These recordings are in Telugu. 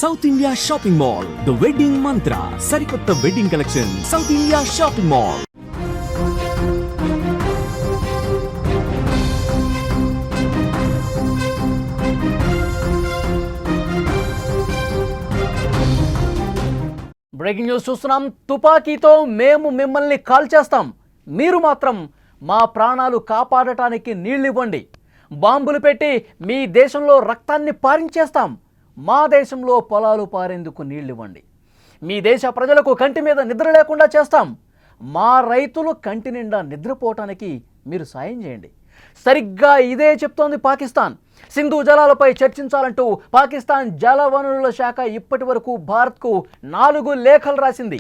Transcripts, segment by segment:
South India shopping mall, the wedding మంత్ర, సరికొత్త wedding collection, south India shopping mall. Breaking news చూస్తున్నాం. తుపాకీతో మేము మిమ్మల్ని కాల్ చేస్తాం, మీరు మాత్రం మా ప్రాణాలు కాపాడటానికి నీళ్ళివ్వండి. బాంబులు పెట్టి మీ దేశంలో రక్తాన్ని పారించేస్తాం, మా దేశంలో పొలాలు పారేందుకు నీళ్ళివ్వండి. మీ దేశ ప్రజలకు కంటి మీద నిద్ర లేకుండా చేస్తాం, మా రైతులు కంటి నిండా నిద్రపోవటానికి మీరు సాయం చేయండి. సరిగ్గా ఇదే చెప్తోంది పాకిస్తాన్. సింధు జలాలపై చర్చించాలంటూ పాకిస్తాన్ జలవనరుల శాఖ ఇప్పటి వరకు భారత్కు 4 లేఖలు రాసింది.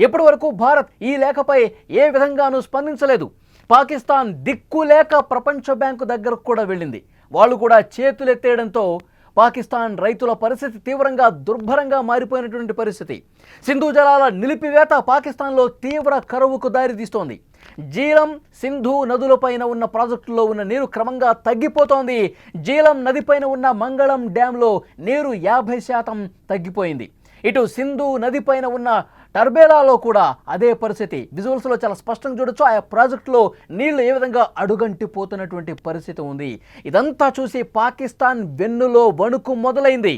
ఇప్పటి వరకు భారత్ ఈ లేఖపై ఏ విధంగానూ స్పందించలేదు. పాకిస్తాన్ దిక్కు లేక ప్రపంచ బ్యాంకు దగ్గరకు కూడా వెళ్ళింది. వాళ్ళు కూడా చేతులెత్తేయడంతో పాకిస్తాన్ రైతుల పరిస్థితి తీవ్రంగా దుర్భరంగా మారిపోయినటువంటి పరిస్థితి. సింధు జలాల నిలిపివేత పాకిస్తాన్లో తీవ్ర కరువుకు దారితీస్తోంది. జీలం, సింధు నదులపైన ఉన్న ప్రాజెక్టుల్లో ఉన్న నీరు క్రమంగా తగ్గిపోతోంది. జీలం నదిపైన ఉన్న మంగళం డ్యాంలో నీరు 50% తగ్గిపోయింది. ఇటు సింధు నదిపైన ఉన్న టర్బేలాలో కూడా అదే పరిస్థితి. విజువల్స్లో చాలా స్పష్టంగా చూడొచ్చు. ఆ ప్రాజెక్టులో నీళ్లు ఏ విధంగా అడుగంటిపోతున్నటువంటి పరిస్థితి ఉంది. ఇదంతా చూసి పాకిస్తాన్ వెన్నులో వణుకు మొదలైంది.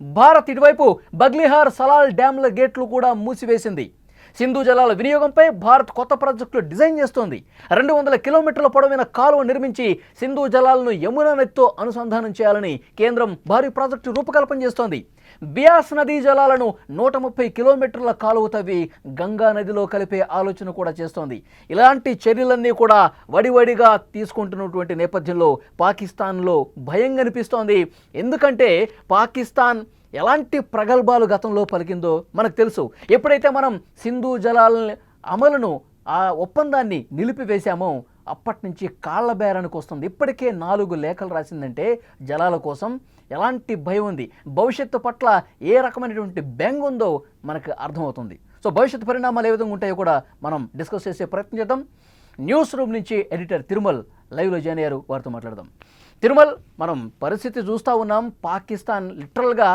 భారత్ ఇటువైపు బగ్లిహార్ సలాల్ డ్యాంల గేట్లు కూడా మూసివేసింది. సింధు జలాల వినియోగంపై భారత్ కొత్త ప్రాజెక్టులు డిజైన్ చేస్తోంది. 200 కిలోమీటర్ల పొడవైన కాలువ నిర్మించి సింధు జలాలను యమునా నదితో అనుసంధానం చేయాలని కేంద్రం భారీ ప్రాజెక్టు రూపకల్పన చేస్తోంది. బియాస్ నదీ జలాలను 130 కిలోమీటర్ల కాలువ తవ్వి గంగా నదిలో కలిపే ఆలోచన కూడా చేస్తోంది. ఇలాంటి చర్యలన్నీ కూడా వడివడిగా తీసుకుంటున్నటువంటి నేపథ్యంలో పాకిస్తాన్లో భయం కనిపిస్తోంది. ఎందుకంటే పాకిస్తాన్ ఎలాంటి ప్రగల్భాలు గతంలో పలికిందో మనకు తెలుసు. ఎప్పుడైతే మనం సింధు జలాల అమలును ఆ ఒప్పందాన్ని నిలిపివేశామో అప్పటి నుంచి కాళ్ల బేరానికి వస్తుంది. ఇప్పటికే 4 లేఖలు రాసిందంటే జలాల కోసం ఎలాంటి భయం ఉంది, భవిష్యత్తు పట్ల ఏ రకమైనటువంటి బెంగ ఉందో మనకు అర్థమవుతుంది. సో భవిష్యత్తు పరిణామాలు ఏ విధంగా ఉంటాయో కూడా మనం డిస్కస్ చేసే ప్రయత్నం చేద్దాం. న్యూస్ రూమ్ నుంచి ఎడిటర్ తిరుమల్ లైవ్లో జాయిన్ అయ్యారు, వారితో మాట్లాడదాం. తిరుమల్, మనం పరిస్థితి చూస్తూ ఉన్నాం. పాకిస్తాన్ లిటరల్గా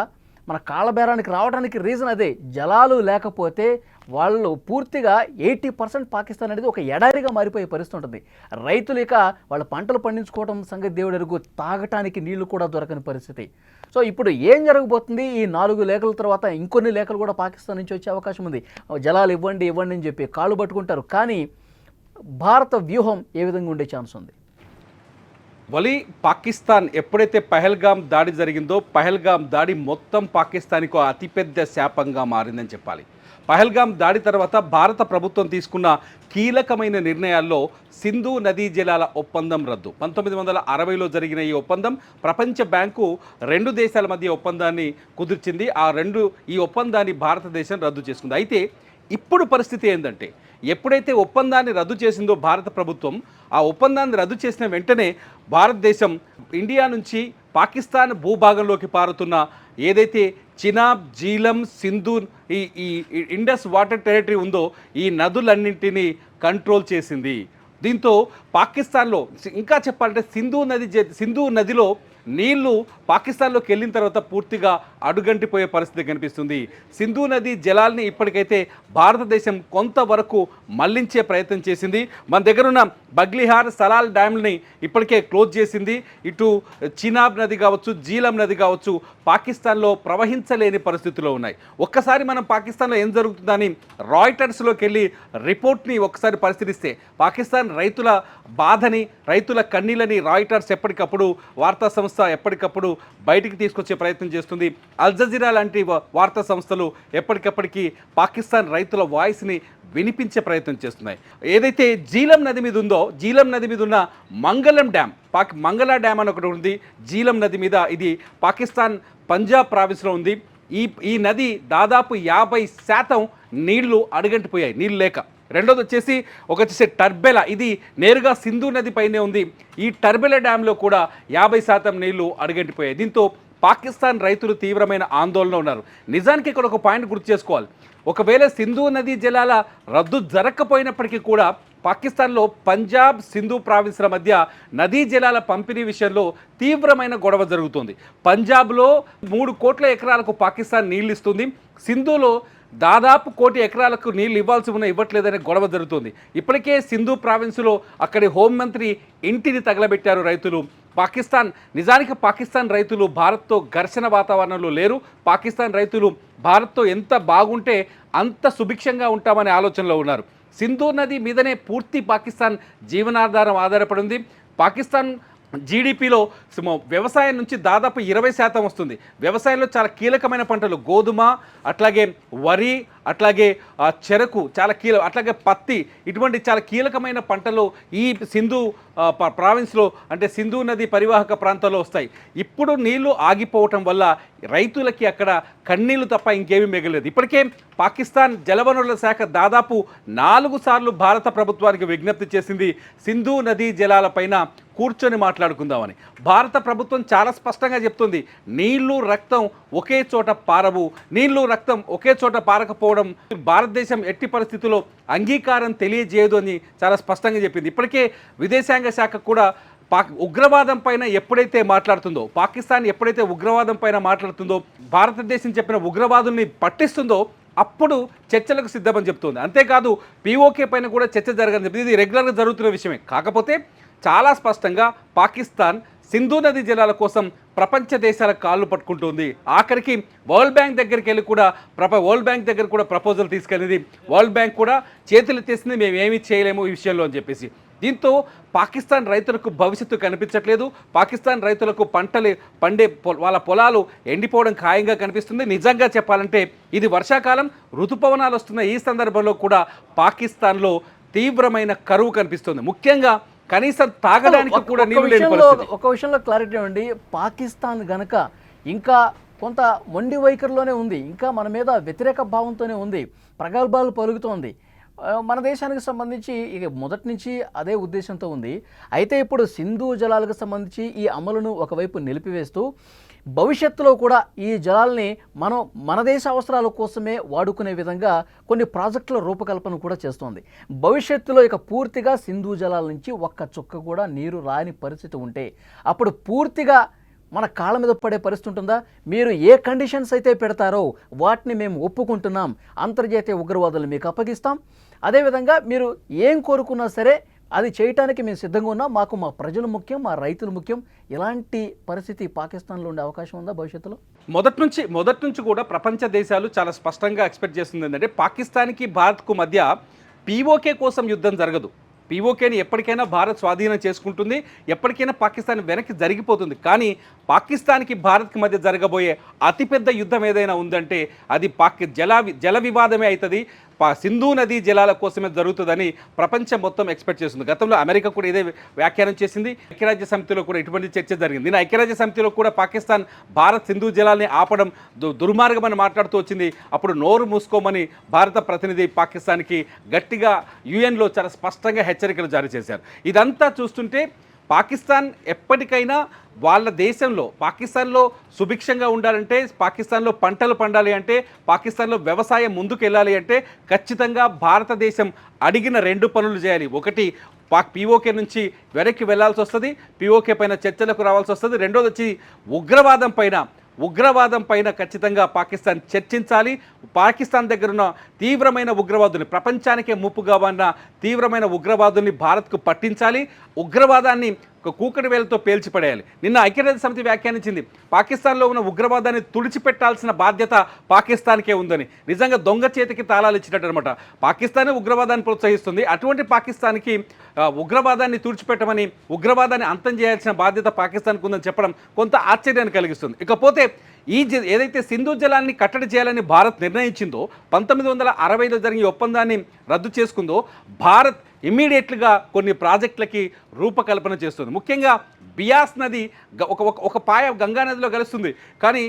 మన కాళ్ళబేరానికి రావడానికి రీజన్ అదే. జలాలు లేకపోతే వాళ్ళు పూర్తిగా 80% పాకిస్తాన్ అనేది ఒక ఎడారిగా మారిపోయే పరిస్థితి ఉంటుంది. రైతులు ఇక వాళ్ళ పంటలు పండించుకోవడం సంగతి దేవుడు ఎరుగు, తాగటానికి నీళ్లు కూడా దొరకని పరిస్థితి. సో ఇప్పుడు ఏం జరగబోతుంది? ఈ 4 లేఖల తర్వాత ఇంకొన్ని లేఖలు కూడా పాకిస్తాన్ నుంచి వచ్చే అవకాశం ఉంది. జలాలు ఇవ్వండి ఇవ్వండి అని చెప్పి కాళ్ళు పట్టుకుంటారు. కానీ భారత వ్యూహం ఏ విధంగా ఉండే ఛాన్స్ ఉంది? పాకిస్తాన్ ఎప్పుడైతే పహల్గామ్ దాడి జరిగిందో పహల్గామ్ దాడి మొత్తం పాకిస్తాన్కు అతిపెద్ద శాపంగా మారిందని చెప్పాలి. పహల్గామ్ దాడి తర్వాత భారత ప్రభుత్వం తీసుకున్న కీలకమైన నిర్ణయాల్లో సింధు నదీ జలాల ఒప్పందం రద్దు. 1960లో జరిగిన ఈ ఒప్పందం ప్రపంచ బ్యాంకు 2 దేశాల మధ్య ఒప్పందాన్ని కుదిర్చింది. ఈ ఒప్పందాన్ని భారతదేశం రద్దు చేసుకుంది. అయితే ఇప్పుడు పరిస్థితి ఏంటంటే, ఎప్పుడైతే ఒప్పందాన్ని రద్దు చేసిందో భారత ప్రభుత్వం, ఆ ఒప్పందాన్ని రద్దు చేసిన వెంటనే భారతదేశం ఇండియా నుంచి పాకిస్తాన్ భూభాగంలోకి పారుతున్న ఏదైతే చినాబ్, జీలం, సింధు ఈ ఇండస్ వాటర్ టెరిటరీ ఉందో ఈ నదులన్నింటినీ కంట్రోల్ చేసింది. దీంతో పాకిస్తాన్లో ఇంకా చెప్పాలంటే సింధు నదిలో నీళ్లు పాకిస్తాన్లోకి వెళ్ళిన తర్వాత పూర్తిగా అడుగంటిపోయే పరిస్థితి కనిపిస్తుంది. సింధు నది జలాల్ని ఇప్పటికైతే భారతదేశం కొంతవరకు మళ్లించే ప్రయత్నం చేసింది. మన దగ్గర ఉన్న బగ్లిహార్, సలాల్ డ్యామ్ని ఇప్పటికే క్లోజ్ చేసింది. ఇటు చినాబ్ నది కావచ్చు, జీలం నది కావచ్చు పాకిస్తాన్లో ప్రవహించలేని పరిస్థితిలో ఉన్నాయి. ఒక్కసారి మనం పాకిస్తాన్లో ఏం జరుగుతుందని రాయిటర్స్లోకి వెళ్ళి రిపోర్ట్ని ఒక్కసారి పరిశీలిస్తే పాకిస్తాన్ రైతుల బాధని, రైతుల కన్నీళ్ళని రాయిటర్స్ ఎప్పటికప్పుడు వార్తా సంస్థ ఎప్పటికప్పుడు బయటికి తీసుకొచ్చే ప్రయత్నం చేస్తుంది. అల్ జజీరా లాంటి వార్తా సంస్థలు ఎప్పటికప్పటికి పాకిస్తాన్ రైతుల వాయిస్ని వినిపించే ప్రయత్నం చేస్తున్నాయి. ఏదైతే జీలం నది మీద ఉందో, జీలం నది మీద ఉన్న మంగళం డ్యామ్, మంగళ డ్యామ్ అని ఒకటి ఉంది జీలం నది మీద. ఇది పాకిస్తాన్ పంజాబ్ ప్రావిన్స్లో ఉంది. ఈ నది దాదాపు 50% నీళ్లు అడుగంటిపోయాయి, నీళ్ళు లేక. రెండోది వచ్చేసి టర్బెలా, ఇది నేరుగా సింధు నది పైనే ఉంది. ఈ టర్బెలా డ్యాంలో కూడా 50% నీళ్లు అడుగంటిపోయాయి. దీంతో పాకిస్తాన్ రైతులు తీవ్రమైన ఆందోళన ఉన్నారు. నిజానికి ఇక్కడ ఒక పాయింట్ గుర్తు చేసుకోవాలి. ఒకవేళ సింధు నదీ జలాల రద్దు జరగకపోయినప్పటికీ కూడా పాకిస్తాన్లో పంజాబ్ సింధు ప్రావిన్స్ల మధ్య నదీ జలాల పంపిణీ విషయంలో తీవ్రమైన గొడవ జరుగుతుంది. పంజాబ్లో 3 కోట్ల ఎకరాలకు పాకిస్తాన్ నీళ్లు ఇస్తుంది. సింధులో దాదాపు 1 కోటి ఎకరాలకు నీళ్లు ఇవ్వాల్సి ఉన్న ఇవ్వట్లేదనే గొడవ జరుగుతుంది. ఇప్పటికే సింధు ప్రావిన్స్లో అక్కడి హోంమంత్రి ఇంటిని తగలబెట్టారు రైతులు. నిజానికి పాకిస్తాన్ రైతులు భారత్తో ఘర్షణ వాతావరణంలో లేరు. పాకిస్తాన్ రైతులు భారత్తో ఎంత బాగుంటే అంత సుభిక్షంగా ఉంటామనే ఆలోచనలో ఉన్నారు. సింధు నది మీదనే పూర్తి పాకిస్తాన్ జీవనాధారం ఆధారపడి ఉంది. పాకిస్తాన్ జీడిపిలో వ్యవసాయం నుంచి దాదాపు 20% వస్తుంది. వ్యవసాయంలో చాలా కీలకమైన పంటలు గోధుమ, అట్లాగే వరి, అట్లాగే చెరకు చాలా అట్లాగే పత్తి, ఇటువంటి చాలా కీలకమైన పంటలు ఈ సింధు ప్రావిన్స్లో అంటే సింధు నది పరివాహక ప్రాంతాల్లో వస్తాయి. ఇప్పుడు నీళ్లు ఆగిపోవటం వల్ల రైతులకి అక్కడ కన్నీళ్లు తప్ప ఇంకేమీ మిగలేదు. ఇప్పటికే పాకిస్తాన్ జలవనరుల శాఖ దాదాపు 4 సార్లు భారత ప్రభుత్వానికి విజ్ఞప్తి చేసింది సింధు నదీ జలాలపైన కూర్చొని మాట్లాడుకుందామని. భారత ప్రభుత్వం చాలా స్పష్టంగా చెప్తుంది, నీళ్లు రక్తం ఒకే చోట పారవు, నీళ్లు రక్తం ఒకే చోట పారకపోవడం భారతదేశం ఎట్టి పరిస్థితుల్లో అంగీకారం తెలియజేయదు అని చాలా స్పష్టంగా చెప్పింది. ఇప్పటికే విదేశాంగ శాఖ కూడా ఉగ్రవాదం పైన ఎప్పుడైతే మాట్లాడుతుందో, పాకిస్తాన్ ఎప్పుడైతే ఉగ్రవాదం పైన మాట్లాడుతుందో, భారతదేశం చెప్పిన ఉగ్రవాదుల్ని పట్టిస్తుందో అప్పుడు చర్చలకు సిద్ధమని చెప్తుంది. అంతేకాదు పీఓకే పైన కూడా చర్చ జరగని చెప్తుంది. ఇది రెగ్యులర్గా జరుగుతున్న విషయమే. కాకపోతే చాలా స్పష్టంగా పాకిస్తాన్ సింధు నది జలాల కోసం ప్రపంచ దేశాల కాళ్ళు పట్టుకుంటుంది. ఆఖరికి వరల్డ్ బ్యాంక్ దగ్గరికి వెళ్ళి కూడా వరల్డ్ బ్యాంక్ దగ్గర కూడా ప్రపోజల్ తీసుకెళ్ళింది. వరల్డ్ బ్యాంక్ కూడా చేతులు ఎత్తేసింది, మేము ఏమీ చేయలేము ఈ విషయంలో అని చెప్పేసి. దీంతో పాకిస్తాన్ రైతులకు భవిష్యత్తు కనిపించట్లేదు. పాకిస్తాన్ రైతులకు పంటలు పండే వాళ్ళ పొలాలు ఎండిపోవడం ఖాయంగా కనిపిస్తుంది. నిజంగా చెప్పాలంటే ఇది వర్షాకాలం, ఋతుపవనాలు వస్తున్న ఈ సందర్భంలో కూడా పాకిస్తాన్లో తీవ్రమైన కరువు కనిపిస్తుంది. ముఖ్యంగా కనీసం తాగడానికి కూడా నీళ్లు లేని పరిస్థితి. ఒక విషయంలో క్లారిటీ ఇవ్వండి. పాకిస్తాన్ గనక ఇంకా కొంత మొండి వైఖరిలోనే ఉంది, ఇంకా మన మీద వ్యతిరేక భావంతోనే ఉంది, ప్రగల్భాలు పలుకుతోంది. మన దేశానికి సంబంధించి ఇక మొదటి నుంచి అదే ఉద్దేశంతో ఉంది. అయితే ఇప్పుడు సింధు జలాలకు సంబంధించి ఈ అమలును ఒకవైపు నిలిపివేస్తూ భవిష్యత్తులో కూడా ఈ జలాల్ని మన దేశ అవసరాల కోసమే వాడుకునే విధంగా కొన్ని ప్రాజెక్టుల రూపకల్పన కూడా చేస్తోంది. భవిష్యత్తులో ఇక పూర్తిగా సింధు జలాల నుంచి ఒక్క చుక్క కూడా నీరు రాని పరిస్థితి ఉంటే అప్పుడు పూర్తిగా మన కాళ్ళ మీద పడే పరిస్థితి ఉంటుందా? మీరు ఏ కండిషన్స్ అయితే పెడతారో వాటిని మేము ఒప్పుకుంటున్నాం, అంతర్జాతీయ ఉగ్రవాదులు మీకు అప్పగిస్తాం, అదేవిధంగా మీరు ఏం కోరుకున్నా సరే అది చేయటానికి మేము సిద్ధంగా ఉన్నాం, మాకు మా ప్రజలు ముఖ్యం, మా రైతులు ముఖ్యం. ఇలాంటి పరిస్థితి పాకిస్తాన్లో ఉండే అవకాశం ఉందా భవిష్యత్తులో? మొదటి నుంచి కూడా ప్రపంచ దేశాలు చాలా స్పష్టంగా ఎక్స్పెక్ట్ చేస్తుంది ఏంటంటే పాకిస్తాన్కి భారత్కు మధ్య పీఓకే కోసం యుద్ధం జరగదు. పీఓకేని ఎప్పటికైనా భారత్ స్వాధీనం చేసుకుంటుంది, ఎప్పటికైనా పాకిస్తాన్ వెనక్కి జరిగిపోతుంది. కానీ పాకిస్తాన్కి భారత్కి మధ్య జరగబోయే అతిపెద్ద యుద్ధం ఏదైనా ఉందంటే అది జల వివాదమే అవుతుంది. సింధు నదీ జలాల కోసమే జరుగుతుందని ప్రపంచం మొత్తం ఎక్స్పెక్ట్ చేస్తుంది. గతంలో అమెరికా కూడా ఇదే వ్యాఖ్యానం చేసింది. ఐక్యరాజ్య సమితిలో కూడా ఇటువంటి చర్చ జరిగింది. నేను ఐక్యరాజ్య సమితిలో కూడా పాకిస్తాన్ భారత్ సింధు జలాల్ని ఆపడం దుర్మార్గమని మాట్లాడుతూ వచ్చింది. అప్పుడు నోరు మూసుకోమని భారత ప్రతినిధి పాకిస్తాన్కి గట్టిగా యుఎన్లో చాలా స్పష్టంగా హెచ్చరికలు జారీ చేశారు. ఇదంతా చూస్తుంటే పాకిస్తాన్ ఎప్పటికైనా వాళ్ళ దేశంలో పాకిస్తాన్లో సుభిక్షంగా ఉండాలంటే, పాకిస్తాన్లో పంటలు పండాలి అంటే, పాకిస్తాన్లో వ్యవసాయం ముందుకు వెళ్ళాలి అంటే ఖచ్చితంగా భారతదేశం అడిగిన 2 పనులు చేయాలి. ఒకటి పీఓకే నుంచి వెనక్కి వెళ్లాల్సి వస్తుంది, పీఓకే పైన చర్చలకు రావాల్సి వస్తుంది. రెండోది వచ్చి ఉగ్రవాదం పైన ఖచ్చితంగా పాకిస్తాన్ చర్చించాలి. పాకిస్తాన్ దగ్గర ఉన్న తీవ్రమైన ఉగ్రవాదుల్ని, ప్రపంచానికే ముప్పుగా ఉన్న తీవ్రమైన ఉగ్రవాదుల్ని భారత్కు పట్టించాలి. ఉగ్రవాదాన్ని కూకటి వేలతో పేల్చిపడేయాలి. నిన్న ఐక్యరాజ్య సమితి వ్యాఖ్యానించింది, పాకిస్తాన్లో ఉన్న ఉగ్రవాదాన్ని తుడిచిపెట్టాల్సిన బాధ్యత పాకిస్తాన్కే ఉందని. నిజంగా దొంగ చేతికి తాళాలు ఇచ్చినట్టు అనమాట. పాకిస్తానే ఉగ్రవాదాన్ని ప్రోత్సహిస్తుంది. అటువంటి పాకిస్తాన్కి ఉగ్రవాదాన్ని తుడిచిపెట్టమని, ఉగ్రవాదాన్ని అంతం చేయాల్సిన బాధ్యత పాకిస్తాన్కు ఉందని చెప్పడం కొంత ఆశ్చర్యాన్ని కలిగిస్తుంది. ఇకపోతే ఏదైతే సింధు జలాన్ని కట్టడి చేయాలని భారత్ నిర్ణయించిందో, 1960లో జరిగిన ఒప్పందాన్ని రద్దు చేసుకుందో, భారత్ ఇమ్మీడియట్గా కొన్ని ప్రాజెక్టులకి రూపకల్పన చేస్తుంది. ముఖ్యంగా బియాస్ నది ఒక పాయ గంగా నదిలో కలుస్తుంది. కానీ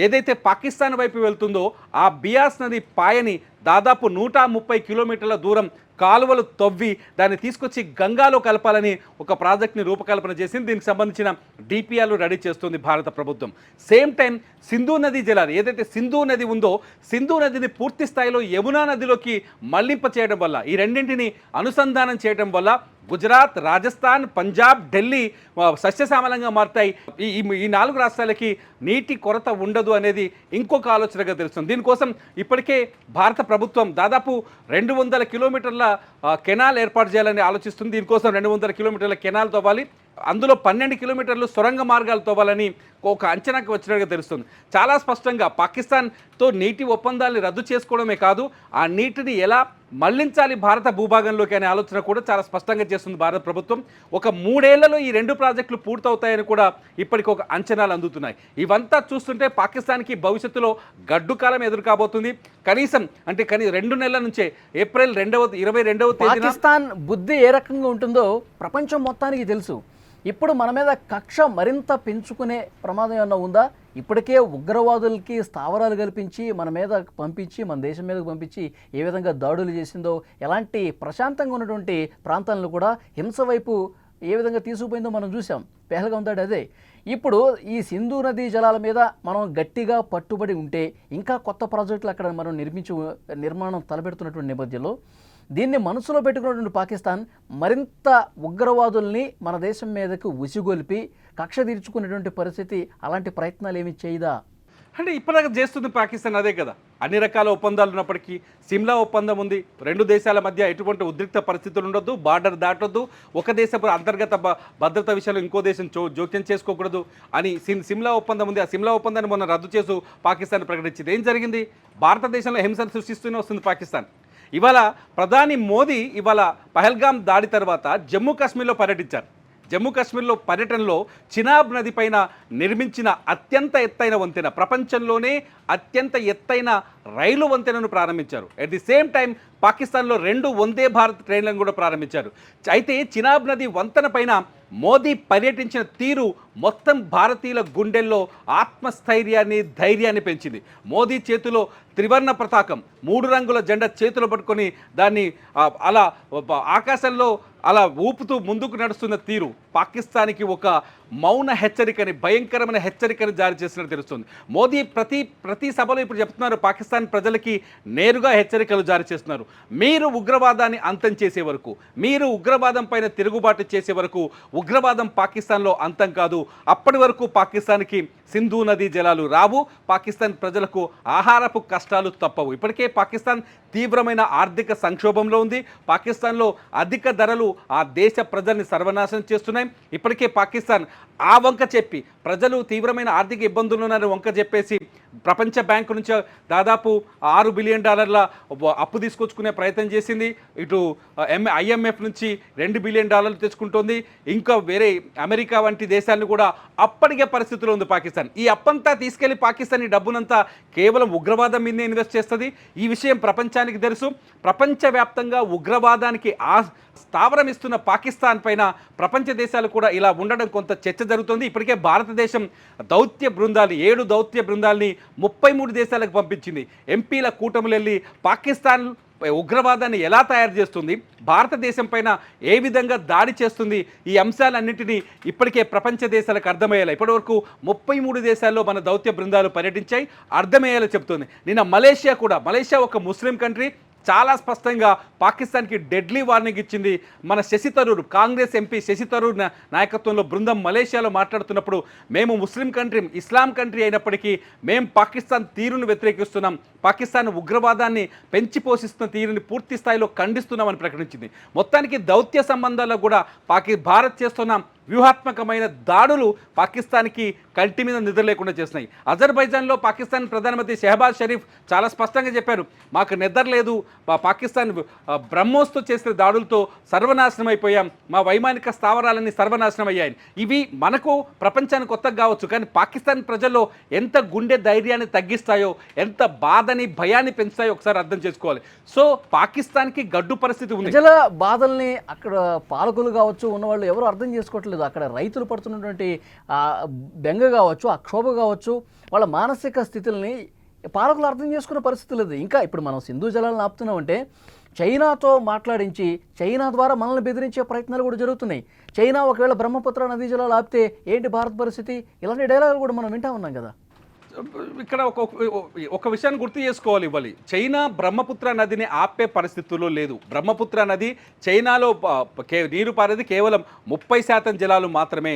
ఏదైతే పాకిస్తాన్ వైపు వెళ్తుందో ఆ బియాస్ నది పాయని దాదాపు 130 కిలోమీటర్ల దూరం కాలువలు తవ్వి దాన్ని తీసుకొచ్చి గంగాలో కలపాలని ఒక ప్రాజెక్ట్ని రూపకల్పన చేసింది. దీనికి సంబంధించిన డిపిఆర్లు రెడీ చేస్తుంది భారత ప్రభుత్వం. సేమ్ టైం సింధు నదీ జలాలు, ఏదైతే సింధు నది ఉందో సింధు నదిని పూర్తి స్థాయిలో యమునా నదిలోకి మళ్లింప చేయడం వల్ల, ఈ రెండింటిని అనుసంధానం చేయడం వల్ల గుజరాత్, రాజస్థాన్, పంజాబ్, ఢిల్లీ సస్యశ్యామలంగా మారుతాయి. ఈ 4 రాష్ట్రాలకి నీటి కొరత ఉండదు అనేది ఇంకొక ఆలోచనగా తెలుస్తుంది. దీనికోసం ఇప్పటికే భారత ప్రభుత్వం దాదాపు 200 కిలోమీటర్ల కెనాల్ ఏర్పాటు చేయాలని ఆలోచిస్తుంది. దీనికోసం 200 కిలోమీటర్ల కెనాల్ తవ్వాలి, అందులో 12 కిలోమీటర్లు సొరంగ మార్గాలు తవ్వాలని ఒక అంచనాకు వచ్చినట్టుగా తెలుస్తుంది. చాలా స్పష్టంగా పాకిస్తాన్తో నీటి ఒప్పందాన్ని రద్దు చేసుకోవడమే కాదు, ఆ నీటిని ఎలా మళ్లించాలి భారత భూభాగంలోకి అనే ఆలోచన కూడా చాలా స్పష్టంగా చేస్తుంది భారత ప్రభుత్వం. ఒక 3 ఏళ్లలో ఈ 2 ప్రాజెక్టులు పూర్తవుతాయని కూడా ఇప్పటికి ఒక అంచనాలు అందుతున్నాయి. ఇవంతా చూస్తుంటే పాకిస్తాన్కి భవిష్యత్తులో గడ్డు కాలం ఎదురు కాబోతుంది. కనీసం 2 నెలల నుంచే ఏప్రిల్ 22వ తేదీన పాకిస్తాన్ బుద్ధి ఏ రకంగా ఉంటుందో ప్రపంచం మొత్తానికి తెలుసు. ఇప్పుడు మన మీద కక్ష మరింత పెంచుకునే ప్రమాదం ఏమన్నా ఉందా? ఇప్పటికే ఉగ్రవాదులకి స్థావరాలు కల్పించి మన మీద పంపించి, మన దేశం మీదకు పంపించి ఏ విధంగా దాడులు చేసిందో, ఎలాంటి ప్రశాంతంగా ఉన్నటువంటి ప్రాంతాలను కూడా హింస వైపు ఏ విధంగా తీసుకుపోయిందో మనం చూసాం. పెహల్గాం దాడి అదే. ఇప్పుడు ఈ సింధు నదీ జలాల మీద మనం గట్టిగా పట్టుబడి ఉంటే, ఇంకా కొత్త ప్రాజెక్టులు అక్కడ మనం నిర్మాణం తలపెడుతున్నటువంటి నేపథ్యంలో దీన్ని మనసులో పెట్టుకున్నటువంటి పాకిస్తాన్ మరింత ఉగ్రవాదుల్ని మన దేశం మీదకు ఉసిగొల్పి కక్ష తీర్చుకునేటువంటి పరిస్థితి, అలాంటి ప్రయత్నాలు ఏమి చేయదా? అంటే ఇప్పటిదాకా చేస్తుంది పాకిస్తాన్ అదే కదా. అన్ని రకాల ఒప్పందాలు ఉన్నప్పటికీ సిమ్లా ఒప్పందం ఉంది, 2 దేశాల మధ్య ఎటువంటి ఉద్రిక్త పరిస్థితులు ఉండొద్దు, బార్డర్ దాటొద్దు, ఒక దేశపు అంతర్గత భద్రత విషయాలు ఇంకో దేశం జోక్యం చేసుకోకూడదు అని సిమ్లా ఒప్పందం ఉంది. ఆ సిమ్లా ఒప్పందాన్ని మొన్న రద్దు చేస్తూ పాకిస్తాన్ ప్రకటించింది. ఏం జరిగింది? భారతదేశంలో హింసను సృష్టిస్తూనే వస్తుంది పాకిస్తాన్. ఇవాళ ప్రధాని మోదీ ఇవాళ పహల్గాం దాడి తర్వాత జమ్మూ కాశ్మీర్లో పర్యటించారు. జమ్మూ కాశ్మీర్లో పర్యటనలో చినాబ్ నది పైన నిర్మించిన అత్యంత ఎత్తైన వంతెన, ప్రపంచంలోనే అత్యంత ఎత్తైన రైలు వంతెనను ప్రారంభించారు. అట్ ది సేమ్ టైం పాకిస్తాన్లో 2 వందే భారత్ ట్రైన్లను కూడా ప్రారంభించారు. అయితే చినాబ్ నది వంతెన పైన మోదీ పర్యటించిన తీరు మొత్తం భారతీయుల గుండెల్లో ఆత్మస్థైర్యాన్ని, ధైర్యాన్ని పెంచింది. మోదీ చేతిలో త్రివర్ణ పతాకం, 3 రంగుల జెండా చేతిలో పట్టుకొని దాన్ని అలా ఆకాశంలో అలా ఊపుతూ ముందుకు నడుస్తున్న తీరు పాకిస్తాన్కి ఒక మౌన హెచ్చరికని, భయంకరమైన హెచ్చరికని జారీ చేసినట్టు తెలుస్తుంది. మోదీ ప్రతి సభలో ఇప్పుడు చెప్తున్నారు, పాకిస్తాన్ ప్రజలకి నేరుగా హెచ్చరికలు జారీ చేస్తున్నారు. మీరు ఉగ్రవాదాన్ని అంతం చేసే వరకు, మీరు ఉగ్రవాదం పైన తిరుగుబాటు చేసే వరకు ఉగ్రవాదం పాకిస్తాన్లో అంతం కాదు. అప్పటి వరకు పాకిస్తాన్కి సింధు నదీ జలాలు రావు, పాకిస్తాన్ ప్రజలకు ఆహారపు కష్టాలు తప్పవు. ఇప్పటికే పాకిస్తాన్ తీవ్రమైన ఆర్థిక సంక్షోభంలో ఉంది. పాకిస్తాన్లో అధిక ధరలు ఆ దేశ ప్రజల్ని సర్వనాశనం చేస్తున్నాయి. ఇప్పటికే పాకిస్తాన్ ఆ వంక చెప్పి ప్రజలు తీవ్రమైన ఆర్థిక ఇబ్బందులు ఉన్నారని వంక చెప్పేసి ప్రపంచ బ్యాంకు నుంచి దాదాపు $6 బిలియన్ అప్పు తీసుకొచ్చుకునే ప్రయత్నం చేసింది. ఇటు IMF నుంచి $2 బిలియన్ తెచ్చుకుంటోంది. ఇంకా వేరే అమెరికా వంటి దేశాలను కూడా అప్పటికే పరిస్థితిలో ఉంది పాకిస్తాన్. ఈ అప్పంతా తీసుకెళ్లి పాకిస్తాన్ ఈ డబ్బునంతా కేవలం ఉగ్రవాదం మీదే ఇన్వెస్ట్ చేస్తుంది. ఈ విషయం ప్రపంచానికి తెలుసు. ప్రపంచవ్యాప్తంగా ఉగ్రవాదానికి స్థావరం ఇస్తున్న పాకిస్తాన్ పైన ప్రపంచ దేశాలు కూడా ఇలా ఉండడం కొంత చర్చ జరుగుతుంది. ఇప్పటికే భారతదేశం దౌత్య బృందాలు 7 దౌత్య బృందాలని 33 దేశాలకు పంపించింది. ఎంపీల కూటములు వెళ్ళి పాకిస్తాన్ ఉగ్రవాదాన్ని ఎలా తయారు చేస్తుంది, భారతదేశం పైన ఏ విధంగా దాడి చేస్తుంది, ఈ అంశాలన్నింటినీ ఇప్పటికే ప్రపంచ దేశాలకు అర్థమయ్యేలా ఇప్పటివరకు 33 దేశాల్లో మన దౌత్య బృందాలు పర్యటించాయి. అర్థమయ్యేలా చెప్తుంది. నిన్న మలేషియా ఒక ముస్లిం కంట్రీ చాలా స్పష్టంగా పాకిస్తాన్కి డెడ్లీ వార్నింగ్ ఇచ్చింది. మన శశి థరూర్, కాంగ్రెస్ ఎంపీ శశి థరూర్ నాయకత్వంలో బృందం మలేషియాలో మాట్లాడుతున్నప్పుడు, మేము ముస్లిం కంట్రీ, ఇస్లాం కంట్రీ అయినప్పటికీ మేము పాకిస్తాన్ తీరును వ్యతిరేకిస్తున్నాం, పాకిస్తాన్ ఉగ్రవాదాన్ని పెంచి పోషిస్తున్న తీరుని పూర్తి స్థాయిలో ఖండిస్తున్నామని ప్రకటించింది. మొత్తానికి దౌత్య సంబంధాల్లో కూడా భారత్ చేస్తున్న వ్యూహాత్మకమైన దాడులు పాకిస్తాన్కి కంటి మీద నిద్ర లేకుండా చేస్తున్నాయి. అజర్బైజాన్లో పాకిస్తాన్ ప్రధానమంత్రి షెహబాజ్ షరీఫ్ చాలా స్పష్టంగా చెప్పారు, మాకు నిద్ర లేదు, పాకిస్తాన్ బ్రహ్మోస్తో చేసిన దాడులతో సర్వనాశనం అయిపోయాం, మా వైమానిక స్థావరాలన్నీ సర్వనాశనం అయ్యాయి. ఇవి మనకు ప్రపంచానికి కొత్తగా కావచ్చు, కానీ పాకిస్తాన్ ప్రజల్లో ఎంత గుండె ధైర్యాన్ని తగ్గిస్తాయో, ఎంత బాధని, భయాన్ని పెంచుతాయో ఒకసారి అర్థం చేసుకోవాలి. సో పాకిస్తాన్కి గడ్డు పరిస్థితి ఉంది. ప్రజల బాధల్ని అక్కడ పాలకులు కావచ్చు, ఉన్నవాళ్ళు ఎవరు అర్థం చేసుకోవట్లేదు. అక్కడ రైతులు పడుతున్నటువంటి బెంగ కావచ్చు, ఆ క్షోభ కావచ్చు, వాళ్ళ మానసిక స్థితుల్ని పాలకులు అర్థం చేసుకునే పరిస్థితి లేదు. ఇంకా ఇప్పుడు మనం సింధు జలాలను ఆపుతున్నామంటే చైనాతో మాట్లాడించి చైనా ద్వారా మనల్ని బెదిరించే ప్రయత్నాలు కూడా జరుగుతున్నాయి. చైనా ఒకవేళ బ్రహ్మపుత్ర నదీ జలాలు ఆపితే ఏంటి భారత పరిస్థితి? ఇలాంటి డైలాగులు కూడా మనం వింటా ఉన్నాం కదా. ఇక్కడ ఒక విషయాన్ని గుర్తు చేసుకోవాలి. ఇవ్వాలి, చైనా బ్రహ్మపుత్ర నదిని ఆపే పరిస్థితుల్లో లేదు. బ్రహ్మపుత్ర నది చైనాలో నీరు పారేది కేవలం 30% జలాలు మాత్రమే.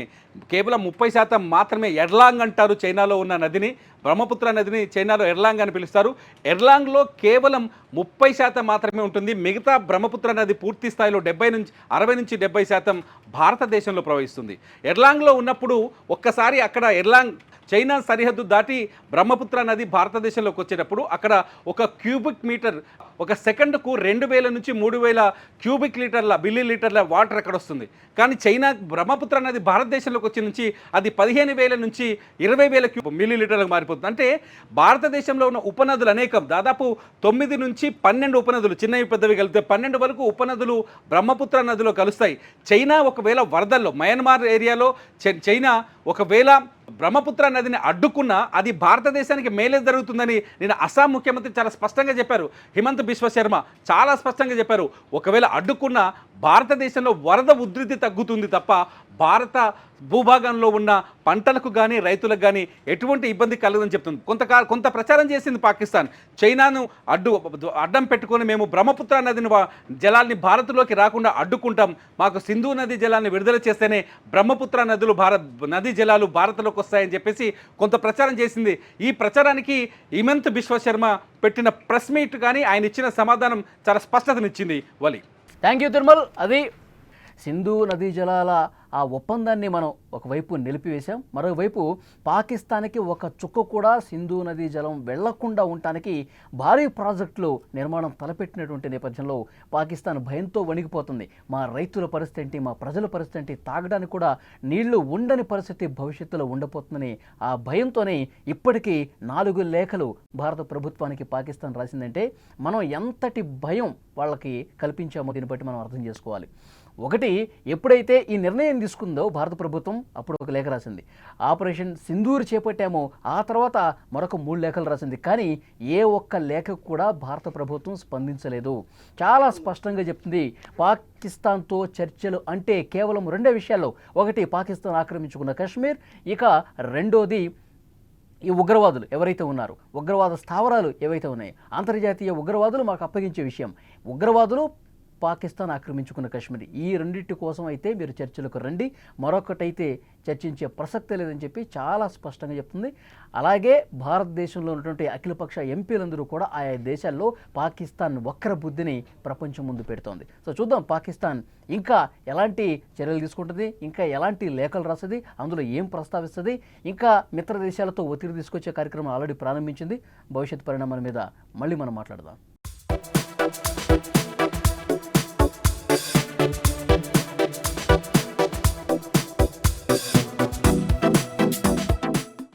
కేవలం 30% మాత్రమే. ఎర్లాంగ్ అంటారు చైనాలో ఉన్న నదిని. బ్రహ్మపుత్ర నదిని చైనాలో ఎర్లాంగ్ అని పిలుస్తారు. ఎర్లాంగ్లో కేవలం 30% మాత్రమే ఉంటుంది. మిగతా బ్రహ్మపుత్ర నది పూర్తి స్థాయిలో 60 నుంచి 70% భారతదేశంలో ప్రవహిస్తుంది. ఎర్లాంగ్లో ఉన్నప్పుడు ఒక్కసారి అక్కడ ఎర్లాంగ్ చైనా సరిహద్దు దాటి బ్రహ్మపుత్ర నది భారతదేశంలోకి వచ్చేటప్పుడు అక్కడ ఒక క్యూబిక్ మీటర్ ఒక సెకండ్కు 2000 నుంచి 3000 క్యూబిక్ మిల్లీ లీటర్ల వాటర్ అక్కడ వస్తుంది. కానీ చైనా బ్రహ్మపుత్ర నది భారతదేశంలోకి వచ్చి నుంచి అది 15,000 నుంచి 20,000 మిల్లీ లీటర్లకు మారిపోతుంది. అంటే భారతదేశంలో ఉన్న ఉపనదులు అనేకం, దాదాపు 9 నుంచి 12 ఉపనదులు, చిన్నవి పెద్దవి కలిపితే 12 వరకు ఉపనదులు బ్రహ్మపుత్ర నదిలో కలుస్తాయి. చైనా ఒకవేళ వరదల్లో మయన్మార్ ఏరియాలో చైనా ఒకవేళ బ్రహ్మపుత్ర నదిని అడ్డుకున్నా అది భారతదేశానికి మేలే జరుగుతుందని నేను అస్సాం ముఖ్యమంత్రి చాలా స్పష్టంగా చెప్పారు. హిమంత్ బిశ్వ శర్మ చాలా స్పష్టంగా చెప్పారు. ఒకవేళ అడ్డుకున్నా భారతదేశంలో వరద ఉధృతి తగ్గుతుంది తప్ప భారత భూభాగంలో ఉన్న పంటలకు కానీ రైతులకు కానీ ఎటువంటి ఇబ్బంది కలగదని చెప్తుంది. కొంత ప్రచారం చేసింది పాకిస్తాన్. చైనాను అడ్డం పెట్టుకొని మేము బ్రహ్మపుత్ర నదిని జలాల్ని భారత్లోకి రాకుండా అడ్డుకుంటాం, మాకు సింధు నది జలాన్ని విడుదల చేస్తేనే బ్రహ్మపుత్ర నదీ జలాలు భారత్లోకి వస్తాయని చెప్పేసి కొంత ప్రచారం చేసింది. ఈ ప్రచారానికి హిమంత్ బిశ్వ శర్మ పెట్టిన ప్రెస్ మీట్ కానీ ఆయన ఇచ్చిన సమాధానం చాలా స్పష్టతనిచ్చింది. వలి, థ్యాంక్ యూ తిరుమల్. అది సింధు నదీ జలాల ఆ ఒప్పందాన్ని మనం ఒకవైపు నిలిపివేశాం, మరోవైపు పాకిస్తాన్కి ఒక చుక్క కూడా సింధు నదీ జలం వెళ్లకుండా ఉండటానికి భారీ ప్రాజెక్టులు నిర్మాణం తలపెట్టినటువంటి నేపథ్యంలో పాకిస్తాన్ భయంతో వణికిపోతుంది. మా రైతుల పరిస్థితి ఏంటి, మా ప్రజల పరిస్థితి ఏంటి, తాగడానికి కూడా నీళ్లు ఉండని పరిస్థితి భవిష్యత్తులో ఉండబోతుందని ఆ భయంతోనే ఇప్పటికీ 4 లేఖలు భారత ప్రభుత్వానికి పాకిస్తాన్ రాసిందంటే మనం ఎంతటి భయం వాళ్ళకి కల్పించామో దీన్ని బట్టి మనం అర్థం చేసుకోవాలి. ఒకటి, ఎప్పుడైతే ఈ నిర్ణయం తీసుకుందో భారత ప్రభుత్వం అప్పుడు ఒక లేఖ రాసింది. ఆపరేషన్ సింధూర్ చేపట్టామో ఆ తర్వాత మరొక 3 లేఖలు రాసింది. కానీ ఏ ఒక్క లేఖ కూడా భారత ప్రభుత్వం స్పందించలేదు. చాలా స్పష్టంగా చెప్తుంది పాకిస్తాన్తో చర్చలు అంటే కేవలం 2 విషయాల్లో. ఒకటి, పాకిస్తాన్ ఆక్రమించుకున్న కాశ్మీర్, ఇక రెండోది ఈ ఉగ్రవాదులు ఎవరైతే ఉన్నారో, ఉగ్రవాద స్థావరాలు ఏవైతే ఉన్నాయో, అంతర్జాతీయ ఉగ్రవాదులు మాకు అప్పగించే విషయం, ఉగ్రవాదులు పాకిస్తాన్ ఆక్రమించుకున్న కాశ్మీర్, ఈ రెండింటి కోసం అయితే మీరు చర్చలకు రండి, మరొకటైతే చర్చించే ప్రసక్తే లేదని చెప్పి చాలా స్పష్టంగా చెప్తుంది. అలాగే భారతదేశంలో ఉన్నటువంటి అఖిలపక్ష ఎంపీలందరూ కూడా ఆయా దేశాల్లో పాకిస్తాన్ వక్ర బుద్ధిని ప్రపంచం ముందు పెడుతోంది. సో చూద్దాం పాకిస్తాన్ ఇంకా ఎలాంటి చర్యలు తీసుకుంటుంది, ఇంకా ఎలాంటి లేఖలు రాస్తుంది, అందులో ఏం ప్రస్తావిస్తుంది, ఇంకా మిత్ర దేశాలతో ఒత్తిడి తీసుకొచ్చే కార్యక్రమం ఆల్రెడీ ప్రారంభించింది. భవిష్యత్ పరిణామాల మీద మళ్ళీ మనం మాట్లాడదాం.